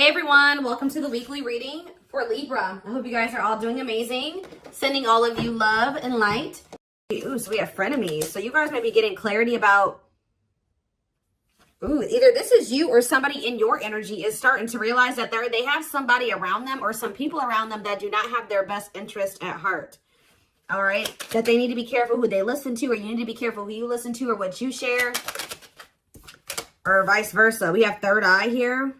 Hey everyone, welcome to the weekly reading for Libra. I hope you guys are all doing amazing. Sending all of you love and light. Ooh, so we have frenemies. So you guys might be getting clarity about, either this is you or somebody in your energy is starting to realize that they have somebody around them or some people around them that do not have their best interest at heart. All right? That they need to be careful who they listen to, or you need to be careful who you listen to or what you share, or vice versa. We have third eye here.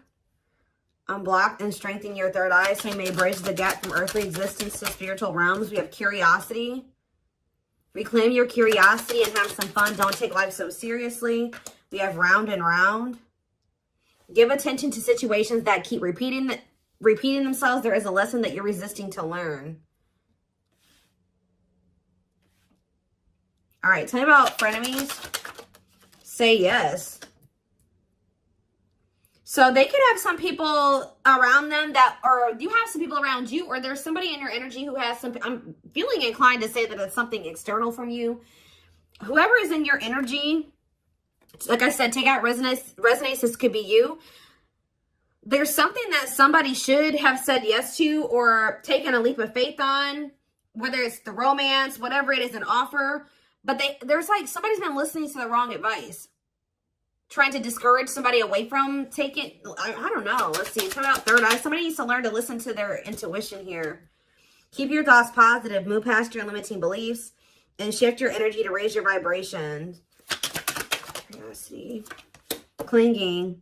Unblock and strengthen your third eye so you may bridge the gap from earthly existence to spiritual realms. We have curiosity. Reclaim your curiosity and have some fun. Don't take life so seriously. We have round and round. Give attention to situations that keep repeating themselves. There is a lesson that you're resisting to learn. All right, tell me about frenemies. Say yes. So they could have some people around them that, or you have some people around you, or there's somebody in your energy who has some, I'm feeling inclined to say that it's something external from you. Whoever is in your energy, like I said, take out resonance. This could be you. There's something that somebody should have said yes to or taken a leap of faith on, whether it's the romance, whatever it is, an offer. But there's like somebody's been listening to the wrong advice. Trying to discourage somebody away from taking, I don't know. Let's see. Talk about third eye. Somebody needs to learn to listen to their intuition here. Keep your thoughts positive. Move past your limiting beliefs and shift your energy to raise your vibration. Curiosity. Clinging.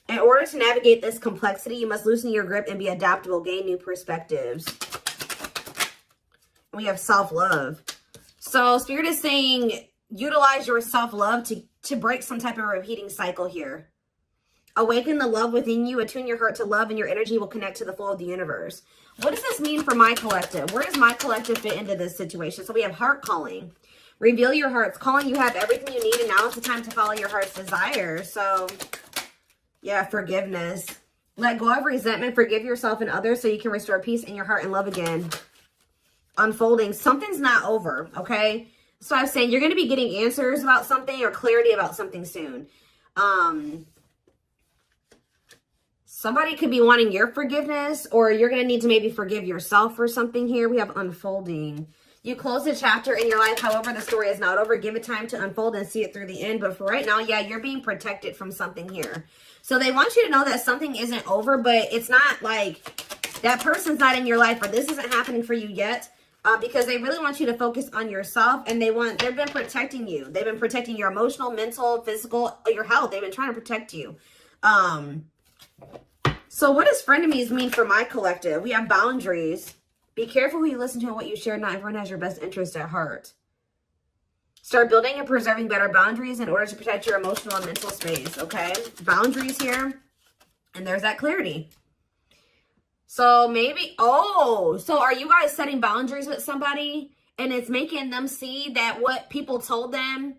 In order to navigate this complexity, you must loosen your grip and be adaptable. Gain new perspectives. We have self-love. So Spirit is saying, utilize your self-love to break some type of repeating cycle here. Awaken the love within you. Attune your heart to love, and your energy will connect to the flow of the universe. What does this mean for my collective? Where does my collective fit into this situation? So we have heart calling. Reveal your heart's calling. You have everything you need, and now is the time to follow your heart's desire. So, yeah, forgiveness. Let go of resentment. Forgive yourself and others so you can restore peace in your heart and love again. Unfolding. Something's not over, okay? So I was saying you're going to be getting answers about something or clarity about something soon. Somebody could be wanting your forgiveness, or you're going to need to maybe forgive yourself for something here. We have unfolding. You close a chapter in your life. However, the story is not over. Give it time to unfold and see it through the end. But for right now, yeah, you're being protected from something here. So they want you to know that something isn't over, but it's not like that person's not in your life, or this isn't happening for you yet. Because they really want you to focus on yourself, and they've been protecting you. They've been protecting your emotional, mental, physical, your health. They've been trying to protect you. So what does frenemies mean for my collective? We have boundaries. Be careful who you listen to and what you share. Not everyone has your best interest at heart. Start building and preserving better boundaries in order to protect your emotional and mental space, okay? Boundaries here. And there's that clarity. So maybe, so are you guys setting boundaries with somebody and it's making them see that what people told them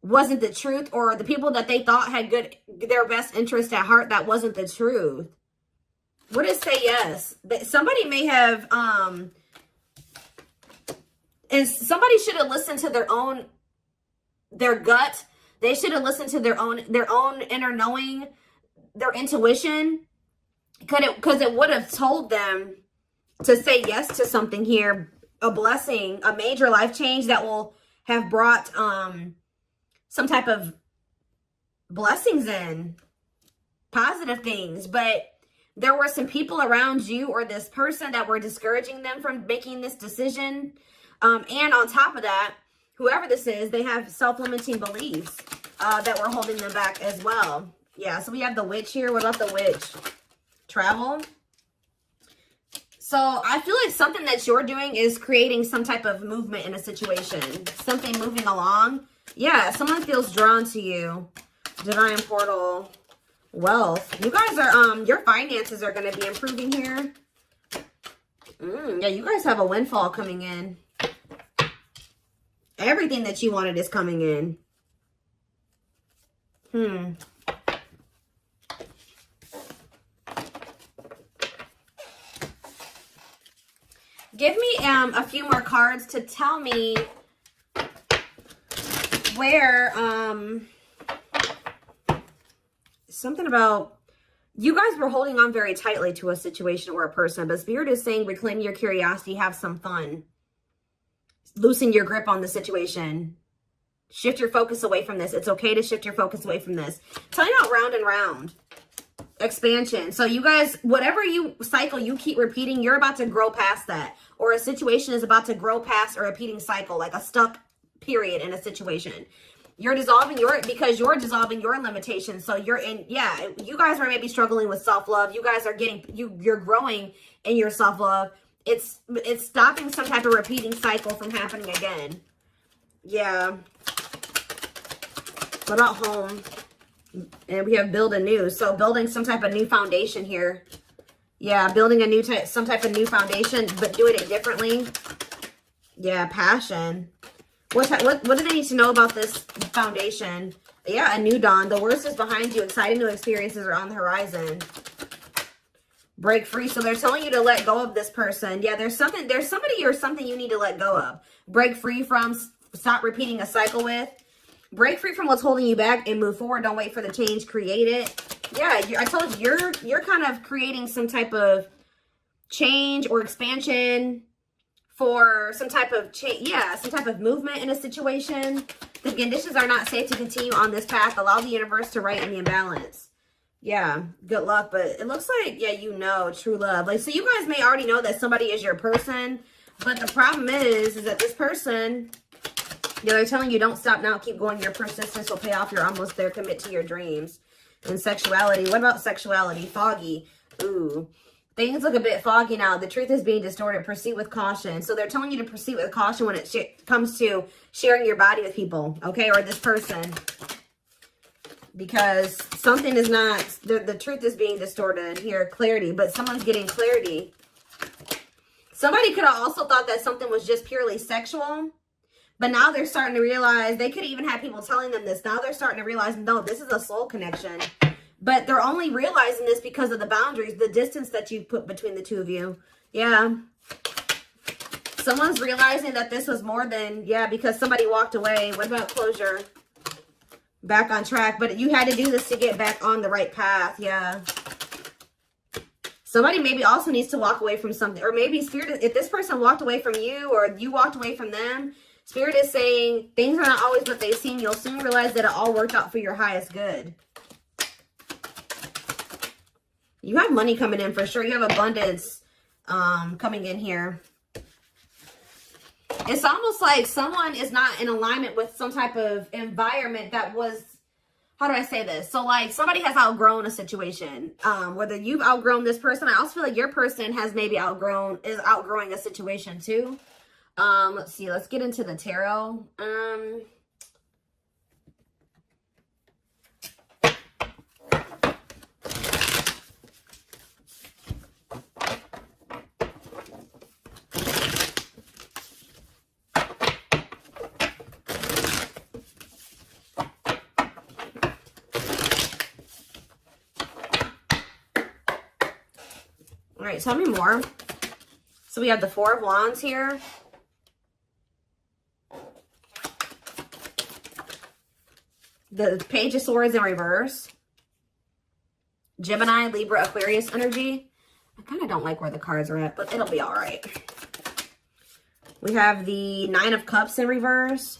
wasn't the truth, or the people that they thought had their best interest at heart, that wasn't the truth? What is say yes? Somebody may have, and somebody should have listened to their gut. They should have listened to their own inner knowing, their intuition. Because it would have told them to say yes to something here, a blessing, a major life change that will have brought some type of blessings in, positive things. But there were some people around you or this person that were discouraging them from making this decision. And on top of that, whoever this is, they have self-limiting beliefs that were holding them back as well. Yeah, so we have the witch here. What about the witch? Travel. So I feel like something that you're doing is creating some type of movement in a situation. Something moving along. Yeah, someone feels drawn to you. Divine portal. Wealth. You guys are, your finances are going to be improving here. Yeah, you guys have a windfall coming in. Everything that you wanted is coming in. Give me a few more cards to tell me where something about you guys were holding on very tightly to a situation or a person, but Spirit is saying reclaim your curiosity, have some fun. Loosen your grip on the situation. Shift your focus away from this. It's okay to shift your focus away from this. Tell you about round and round. Expansion. So you guys, whatever cycle you keep repeating, you're about to grow past that. Or a situation is about to grow past a repeating cycle, like a stuck period in a situation. You're dissolving because you're dissolving your limitations. So you're in, yeah, you guys are maybe struggling with self-love. You guys are getting, you're growing in your self-love. It's stopping some type of repeating cycle from happening again. Yeah. What about home? And we have build anew. So building some type of new foundation here. Yeah, building a new some type of new foundation, but doing it differently. Yeah, passion. What do they need to know about this foundation? Yeah, a new dawn. The worst is behind you. Exciting new experiences are on the horizon. Break free. So they're telling you to let go of this person. Yeah, there's somebody or something you need to let go of. Break free from, stop repeating a cycle with. Break free from what's holding you back and move forward. Don't wait for the change. Create it. Yeah, I told you, you're kind of creating some type of change or expansion for some type of change. Yeah, some type of movement in a situation. The conditions are not safe to continue on this path. Allow the universe to right the imbalance. Yeah, good luck. But it looks like, yeah, you know, true love. Like, so you guys may already know that somebody is your person. But the problem is that this person, yeah, they're telling you don't stop now. Keep going. Your persistence will pay off. You're almost there. Commit to your dreams. And sexuality. What about sexuality? Foggy. Ooh. Things look a bit foggy now. The truth is being distorted. Proceed with caution. So they're telling you to proceed with caution when it comes to sharing your body with people. Okay? Or this person. Because something is not... The truth is being distorted here. Clarity. But someone's getting clarity. Somebody could have also thought that something was just purely sexual. But now they're starting to realize, they could even have people telling them this. Now they're starting to realize, no, this is a soul connection. But they're only realizing this because of the boundaries, the distance that you put between the two of you. Yeah. Someone's realizing that this was more than, yeah, because somebody walked away. What about closure? Back on track. But you had to do this to get back on the right path. Yeah. Somebody maybe also needs to walk away from something. Or maybe Spirit, if this person walked away from you or you walked away from them, Spirit is saying things are not always what they seem. You'll soon realize that it all worked out for your highest good. You have money coming in for sure. You have abundance coming in here. It's almost like someone is not in alignment with some type of environment that was, how do I say this? So like somebody has outgrown a situation. Whether you've outgrown this person, I also feel like your person has maybe outgrowing a situation too. Let's see. Let's get into the tarot. All right, tell me more. So we have the Four of Wands here. The Page of Swords in reverse. Gemini, Libra, Aquarius energy. I kind of don't like where the cards are at, but it'll be all right. We have the Nine of Cups in reverse.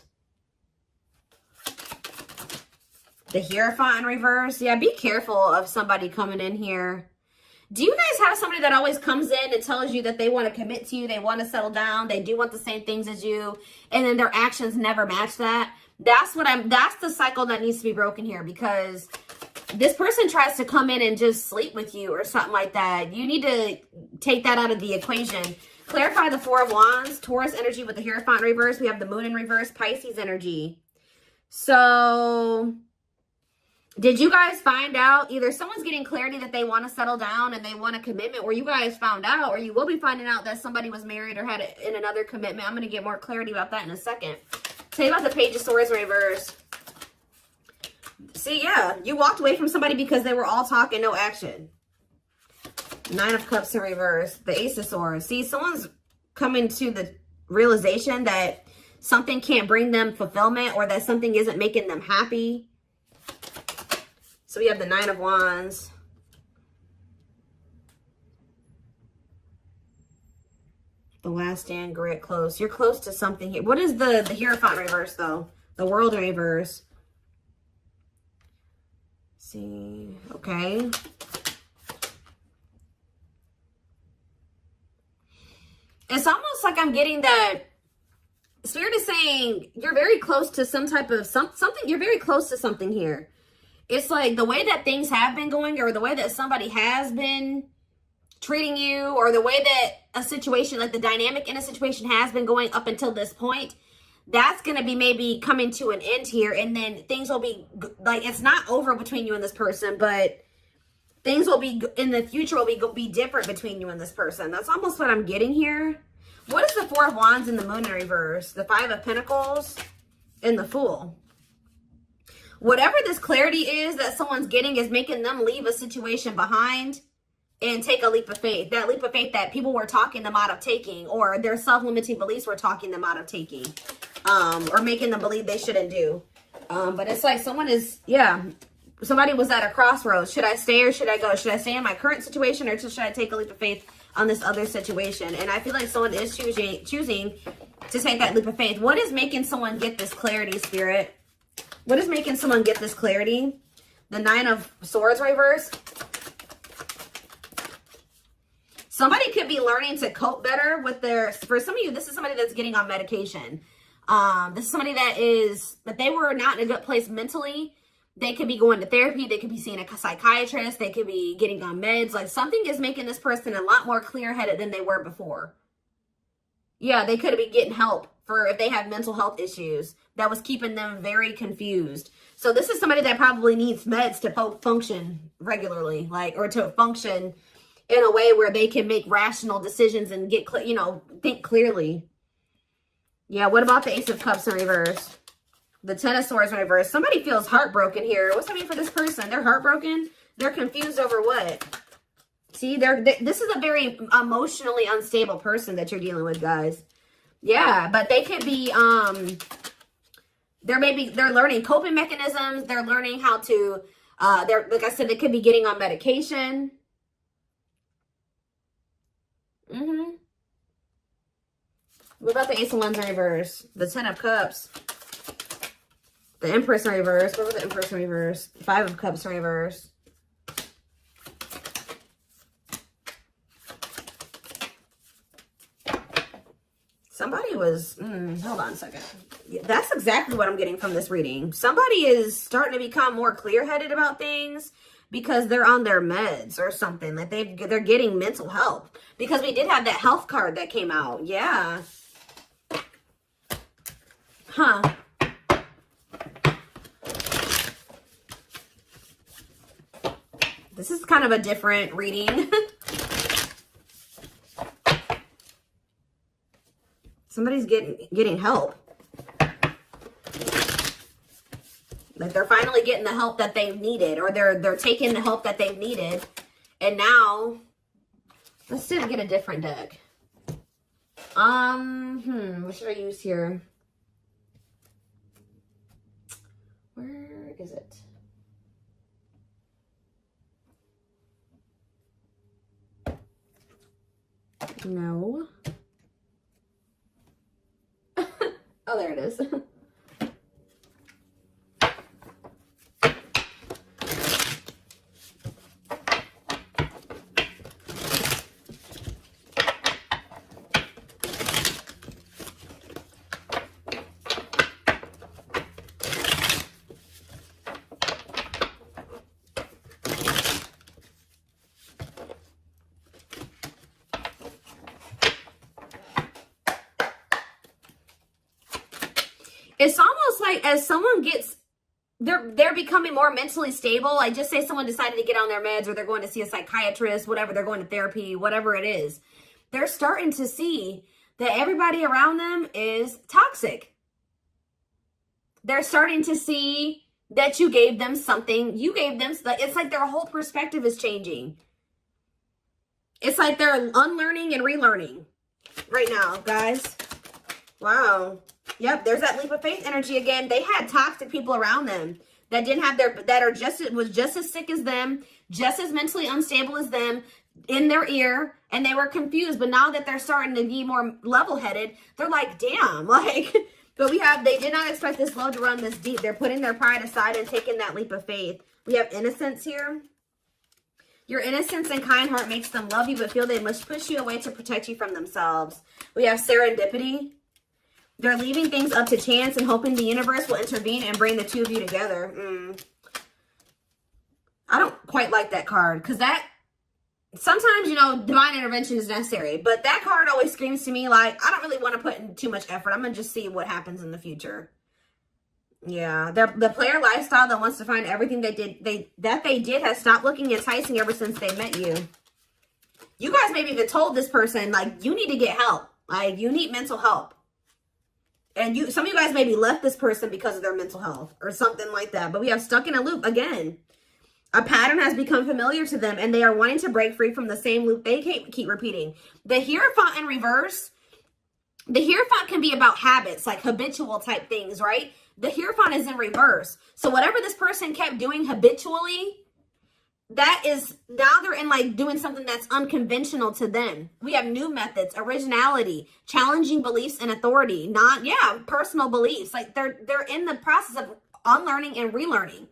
The Hierophant in reverse. Yeah, be careful of somebody coming in here. Do you guys have somebody that always comes in and tells you that they want to commit to you, they want to settle down, they do want the same things as you, and then their actions never match that? That's the cycle that needs to be broken here, because this person tries to come in and just sleep with you or something like that. You need to take that out of the equation. Clarify the Four of Wands, Taurus energy with the Hierophant in reverse. We have the Moon in reverse, Pisces energy. So did you guys find out either someone's getting clarity that they want to settle down and they want a commitment, or you guys found out, or you will be finding out that somebody was married or had in another commitment? I'm going to get more clarity about that in a second. Tell you about the Page of Swords in reverse. See, yeah, you walked away from somebody because they were all talk and no action. Nine of Cups in reverse. The Ace of Swords. See, someone's coming to the realization that something can't bring them fulfillment, or that something isn't making them happy. So we have the 9 of Wands. The Last Stand, grit, close. You're close to something here. What is the Hierophant reverse, though? The World reverse. Let's see. Okay. It's almost like I'm getting that Spirit is saying you're very close to some type of something. You're very close to something here. It's like the way that things have been going, or the way that somebody has been treating you, or the way that a situation, like the dynamic in a situation has been going up until this point, that's going to be maybe coming to an end here. And then things will be like, it's not over between you and this person, but things will be in the future will be different between you and this person. That's almost what I'm getting here. What is the 4 of Wands in the Moon in reverse? The 5 of Pentacles and the Fool. Whatever this clarity is that someone's getting is making them leave a situation behind and take a leap of faith. That leap of faith that people were talking them out of taking, or their self-limiting beliefs were talking them out of taking, or making them believe they shouldn't do. But it's like someone is, yeah, somebody was at a crossroads. Should I stay or should I go? Should I stay in my current situation, or should I take a leap of faith on this other situation? And I feel like someone is choosing to take that leap of faith. What is making someone get this clarity, Spirit? What is making someone get this clarity? The 9 of Swords reverse. Somebody could be learning to cope better with their, for some of you, this is somebody that's getting on medication. This is somebody that they were not in a good place mentally. They could be going to therapy. They could be seeing a psychiatrist. They could be getting on meds. Like something is making this person a lot more clear-headed than they were before. Yeah, they could be getting help for if they have mental health issues that was keeping them very confused. So this is somebody that probably needs meds to function regularly, like, or to function in a way where they can make rational decisions and get, think clearly. Yeah, what about the Ace of Cups in reverse? The 10 of Swords in reverse. Somebody feels heartbroken here. What's that mean for this person? They're heartbroken? They're confused over what? See, this is a very emotionally unstable person that you're dealing with, guys. Yeah, but they could be, they're learning coping mechanisms. They're learning how to, like I said, they could be getting on medication. What about the Ace of Wands in reverse? The 10 of Cups. The Empress in reverse. What about the Empress in reverse? 5 of Cups in reverse. Somebody was, hold on a second. That's exactly what I'm getting from this reading. Somebody is starting to become more clear-headed about things because they're on their meds or something. Like they're getting mental help. Because we did have that health card that came out. Yeah. Huh. This is kind of a different reading. Somebody's getting help. Like they're finally getting the help that they've needed, or they're taking the help that they've needed. And now let's see if I get a different deck. What should I use here? Where is it? No. Oh, there it is. It's almost like as someone gets, they're becoming more mentally stable. Like just say someone decided to get on their meds, or they're going to see a psychiatrist, whatever, they're going to therapy, whatever it is. They're starting to see that everybody around them is toxic. They're starting to see that you gave them something. It's like their whole perspective is changing. It's like they're unlearning and relearning right now, guys. Wow. Yep, there's that leap of faith energy again. They had toxic people around them. that didn't have that are was just as sick as them, just as mentally unstable as them, in their ear, and they were confused. But now that they're starting to be more level-headed, they're like, damn, like, but they did not expect this love to run this deep. They're putting their pride aside and taking that leap of faith. We have innocence here. Your innocence and kind heart makes them love you, but feel they must push you away to protect you from themselves. We have serendipity. They're leaving things up to chance and hoping the universe will intervene and bring the two of you together. I don't quite like that card, because that, sometimes, you know, divine intervention is necessary. But that card always screams to me like, I don't really want to put in too much effort. I'm going to just see what happens in the future. Yeah, the player lifestyle that wants to find everything they did has stopped looking enticing ever since they met you. You guys maybe even told this person, like, you need to get help. Like, you need mental help. And some of you guys maybe left this person because of their mental health or something like that. But we have stuck in a loop again. A pattern has become familiar to them, and they are wanting to break free from the same loop they keep repeating. The Hierophant in reverse, the Hierophant can be about habits, like habitual type things, right? The Hierophant is in reverse. So whatever this person kept doing habitually, that is, now they're in like doing something that's unconventional to them. We have new methods, originality, challenging beliefs and authority, personal beliefs. Like they're in the process of unlearning and relearning.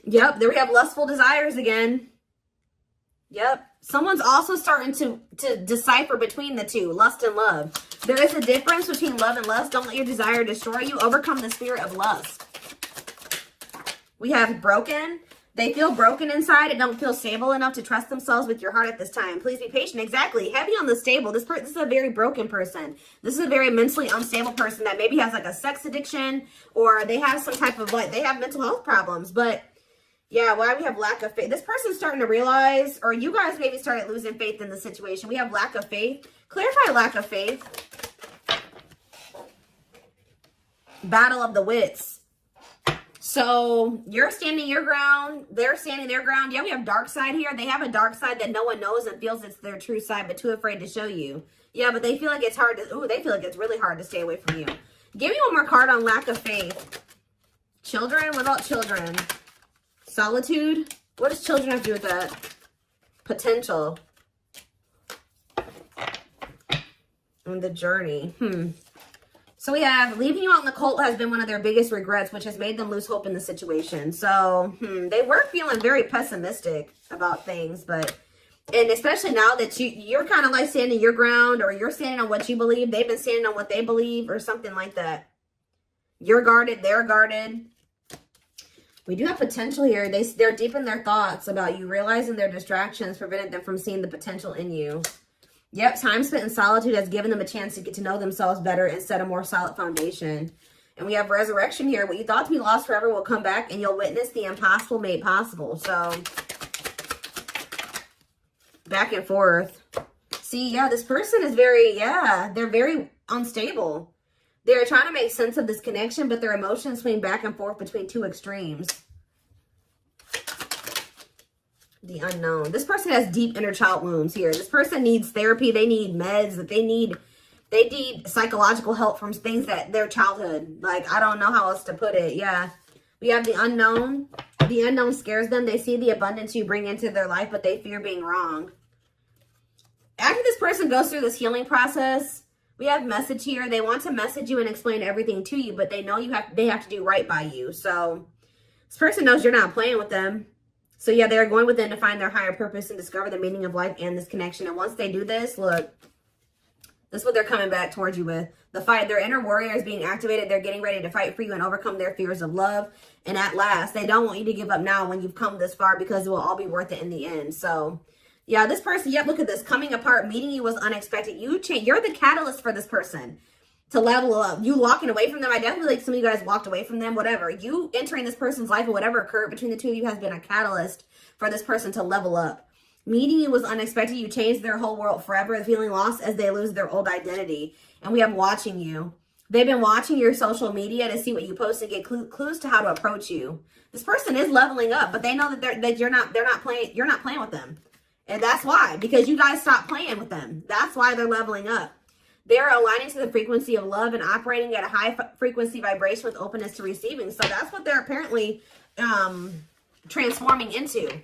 Yep, there we have lustful desires again. Yep. Someone's also starting to decipher between the two, lust and love. There is a difference between love and lust. Don't let your desire destroy you. Overcome the spirit of lust. We have broken. They feel broken inside and don't feel stable enough to trust themselves with your heart at this time. Please be patient. Exactly. Heavy on the stable. This is a very broken person. This is a very mentally unstable person that maybe has like a sex addiction, or they have some type of they have mental health problems. But yeah, why we have lack of faith. This person's starting to realize, or you guys maybe started losing faith in the situation. We have lack of faith. Clarify lack of faith. Battle of the wits. So you're standing your ground. They're standing their ground. Yeah, we have dark side here. They have a dark side that no one knows and feels it's their true side, but too afraid to show you. Yeah, but they feel like it's hard to, they feel like it's really hard to stay away from you. Give me one more card on lack of faith. Children, what about children? Solitude. What does children have to do with that? Potential. And the journey. So we have leaving you out in the cold has been one of their biggest regrets, which has made them lose hope in the situation. So they were feeling very pessimistic about things, and especially now that you're kind of like standing your ground, or you're standing on what you believe. They've been standing on what they believe, or something like that. You're guarded. They're guarded. We do have potential here. They're deep in their thoughts about you, realizing their distractions prevented them from seeing the potential in you. Yep, time spent in solitude has given them a chance to get to know themselves better and set a more solid foundation. And we have resurrection here. What you thought to be lost forever will come back, and you'll witness the impossible made possible. So, back and forth. See, yeah, this person is they're very unstable. They're trying to make sense of this connection, but their emotions swing back and forth between two extremes. The unknown. This person has deep inner child wounds here. This person needs therapy. They need meds. They need psychological help from things that their childhood. Like, I don't know how else to put it. Yeah. We have the unknown. The unknown scares them. They see the abundance you bring into their life, but they fear being wrong. After this person goes through this healing process, we have message here. They want to message you and explain everything to you, but they know they have to do right by you. So this person knows you're not playing with them. So yeah, they're going within to find their higher purpose and discover the meaning of life and this connection. And once they do this, look, this is what they're coming back towards you with. The fight. Their inner warrior is being activated. They're getting ready to fight for you and overcome their fears of love. And at last, they don't want you to give up now when you've come this far, because it will all be worth it in the end. So yeah, this person, look at this. Coming apart, meeting you was unexpected. You're the catalyst for this person to level up. You walking away from them. I definitely like some of you guys walked away from them, whatever. You entering this person's life or whatever occurred between the two of you has been a catalyst for this person to level up. Meeting you was unexpected. You changed their whole world forever, feeling lost as they lose their old identity. And we have watching you. They've been watching your social media to see what you post and get clues to how to approach you. This person is leveling up, but they know that you're not playing with them. And that's why, because you guys stopped playing with them. That's why they're leveling up. They're aligning to the frequency of love and operating at a high frequency vibration with openness to receiving. So that's what they're apparently transforming into.